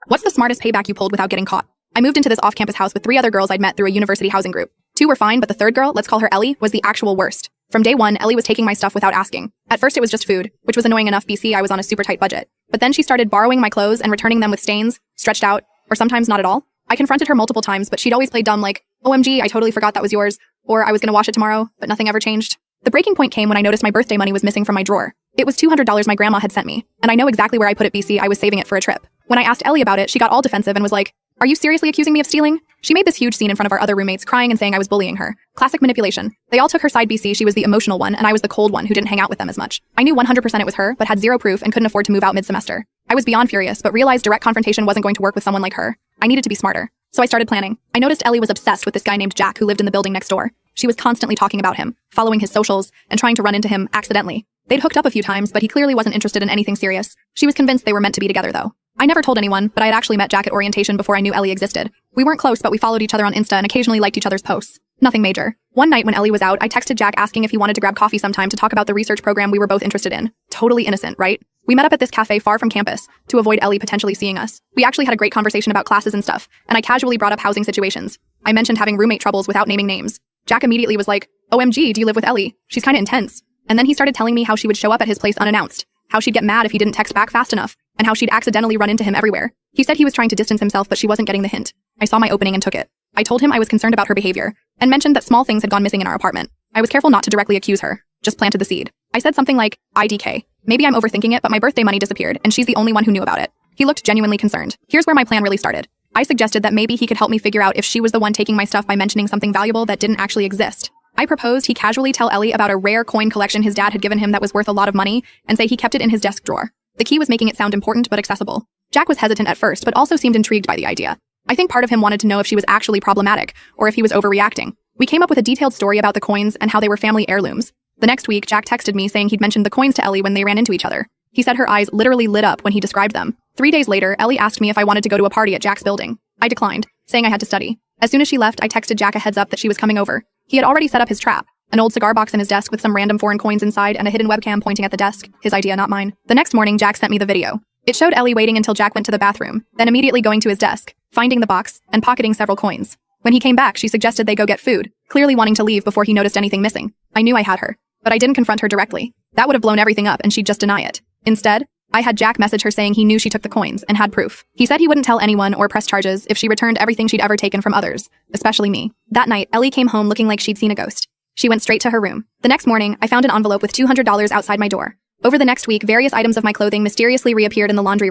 What's the smartest payback you pulled without getting caught? I moved into this off-campus house with 3 other girls I'd met through a university housing group. 2 were fine, but the third girl, let's call her Ellie, was the actual worst. From day 1, Ellie was taking my stuff without asking. At first it was just food, which was annoying enough BC I was on a super tight budget. But then she started borrowing my clothes and returning them with stains, stretched out, or sometimes not at all. I confronted her multiple times, but she'd always play dumb like, OMG, I totally forgot that was yours, or I was gonna wash it tomorrow, but nothing ever changed. The breaking point came when I noticed my birthday money was missing from my drawer. It was $200 my grandma had sent me, and I know exactly where I put it BC I was saving it for a trip. When I asked Ellie about it, she got all defensive and was like, are you seriously accusing me of stealing? She made this huge scene in front of our other roommates, crying and saying I was bullying her. Classic manipulation. They all took her side BC, she was the emotional one, and I was the cold one who didn't hang out with them as much. I knew 100% it was her, but had zero proof and couldn't afford to move out mid-semester. I was beyond furious, but realized direct confrontation wasn't going to work with someone like her. I needed to be smarter. So I started planning. I noticed Ellie was obsessed with this guy named Jack who lived in the building next door. She was constantly talking about him, following his socials, and trying to run into him accidentally. They'd hooked up a few times, but he clearly wasn't interested in anything serious. She was convinced they were meant to be together, though. I never told anyone, but I had actually met Jack at orientation before I knew Ellie existed. We weren't close, but we followed each other on Insta and occasionally liked each other's posts. Nothing major. One night when Ellie was out, I texted Jack asking if he wanted to grab coffee sometime to talk about the research program we were both interested in. Totally innocent, right? We met up at this cafe far from campus to avoid Ellie potentially seeing us. We actually had a great conversation about classes and stuff, and I casually brought up housing situations. I mentioned having roommate troubles without naming names. Jack immediately was like, OMG, do you live with Ellie? She's kinda intense. And then he started telling me how she would show up at his place unannounced, how she'd get mad if he didn't text back fast enough, and how she'd accidentally run into him everywhere. He said he was trying to distance himself, but she wasn't getting the hint. I saw my opening and took it. I told him I was concerned about her behavior, and mentioned that small things had gone missing in our apartment. I was careful not to directly accuse her, just planted the seed. I said something like, IDK. Maybe I'm overthinking it, but my birthday money disappeared, and she's the only one who knew about it. He looked genuinely concerned. Here's where my plan really started. I suggested that maybe he could help me figure out if she was the one taking my stuff by mentioning something valuable that didn't actually exist. I proposed he casually tell Ellie about a rare coin collection his dad had given him that was worth a lot of money, and say he kept it in his desk drawer. The key was making it sound important but accessible. Jack was hesitant at first, but also seemed intrigued by the idea. I think part of him wanted to know if she was actually problematic, or if he was overreacting. We came up with a detailed story about the coins and how they were family heirlooms. The next week, Jack texted me saying he'd mentioned the coins to Ellie when they ran into each other. He said her eyes literally lit up when he described them. 3 days later, Ellie asked me if I wanted to go to a party at Jack's building. I declined, saying I had to study. As soon as she left, I texted Jack a heads up that she was coming over. He had already set up his trap. An old cigar box in his desk with some random foreign coins inside and a hidden webcam pointing at the desk. His idea, not mine. The next morning, Jack sent me the video. It showed Ellie waiting until Jack went to the bathroom, then immediately going to his desk, finding the box, and pocketing several coins. When he came back, she suggested they go get food, clearly wanting to leave before he noticed anything missing. I knew I had her, but I didn't confront her directly. That would have blown everything up and she'd just deny it. Instead, I had Jack message her saying he knew she took the coins and had proof. He said he wouldn't tell anyone or press charges if she returned everything she'd ever taken from others, especially me. That night, Ellie came home looking like she'd seen a ghost. She went straight to her room. The next morning, I found an envelope with $200 outside my door. Over the next week, various items of my clothing mysteriously reappeared in the laundry room.